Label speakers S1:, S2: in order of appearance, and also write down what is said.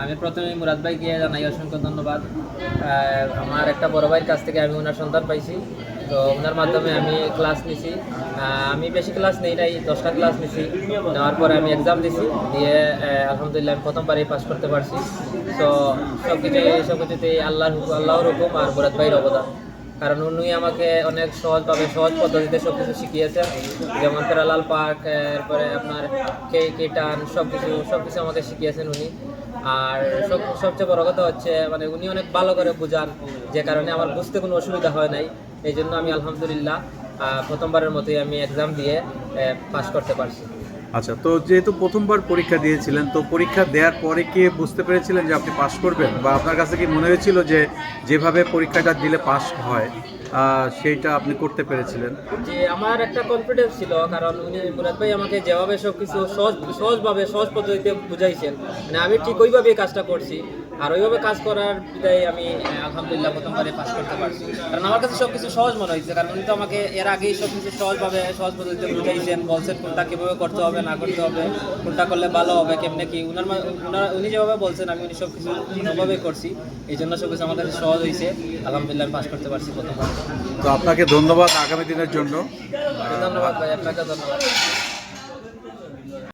S1: আমি প্রথমে মুরাদ ভাইকে জানাই অসংখ্য ধন্যবাদ। আমার একটা বড় ভাইয়ের কাছ থেকে আমি ওনার সন্ধান পাইছি, তো ওনার মাধ্যমে আমি ক্লাস নিছি। আমি বেশি ক্লাস নেই নাই, 10টা ক্লাস নিছি। নেওয়ার পরে আমি এক্সাম দিছি, দিয়ে আলহামদুলিল্লাহ আমি প্রথমবারই পাস করতে পারছি। তো সবকিছুতেই আল্লাহর হুকুম আর মুরাদ ভাইয়ের অবদান। কারণ উনি আমাকে অনেক সহজ পদ্ধতিতে সব কিছু শিখিয়েছেন, যেমন প্যারালাল পার্ক, এরপরে আপনার কেটান সব কিছু আমাকে শিখিয়েছেন উনি। আর সবচেয়ে বড় কথা হচ্ছে মানে উনি অনেক ভালো করে বোঝান, যে কারণে আমার বুঝতে কোনো অসুবিধা হয় নাই। এই জন্য আমি আলহামদুলিল্লাহ প্রথমবারের মতোই আমি এক্সাম দিয়ে পাস করতে পারছি।
S2: আচ্ছা, তো যেহেতু প্রথমবার পরীক্ষা দিয়েছিলেন, তো পরীক্ষা দেওয়ার পরে কি বুঝতে পেরেছিলেন যে আপনি পাস করবেন, বা আপনার কাছে কি মনে হয়েছিল যে যেভাবে পরীক্ষাটা দিলে পাস হয় সেইটা আপনি করতে পেরেছিলেন?
S1: যে আমার একটা কনফিডেন্স ছিল, কারণ উনি মুরাদ ভাই আমাকে যেভাবে সব কিছু সহজ পদ্ধতিতে বুঝাইছেন, মানে আমি ঠিক ওইভাবেই কাজটা করছি। আর ওইভাবে কাজ করার বিদায় আমি আলহামদুলিল্লাহ প্রথমবারে পাস করতে পারছি। কারণ আমার কাছে সব কিছু সহজ মনে হয়েছে, কারণ উনি তো আমাকে এর আগেই সব কিছু সহজ পদ্ধতিতে বুঝাইছেন, বলছেন কোনটা কীভাবে করতে হবে না করতে হবে, কোনটা করলে ভালো হবে, কেমনে কি উনি যেভাবে বলছেন আমি উনি সব কিছু ওভাবেই করছি। এই জন্য সব কিছু আমার কাছে সহজ হয়েছে। আলহামদুলিল্লাহ আমি পাস করতে পারছি প্রথমবার।
S2: তো আপনাকে ধন্যবাদ আগামী দিনের জন্য।
S1: ধন্যবাদ ভাই, আপনাকে ধন্যবাদ।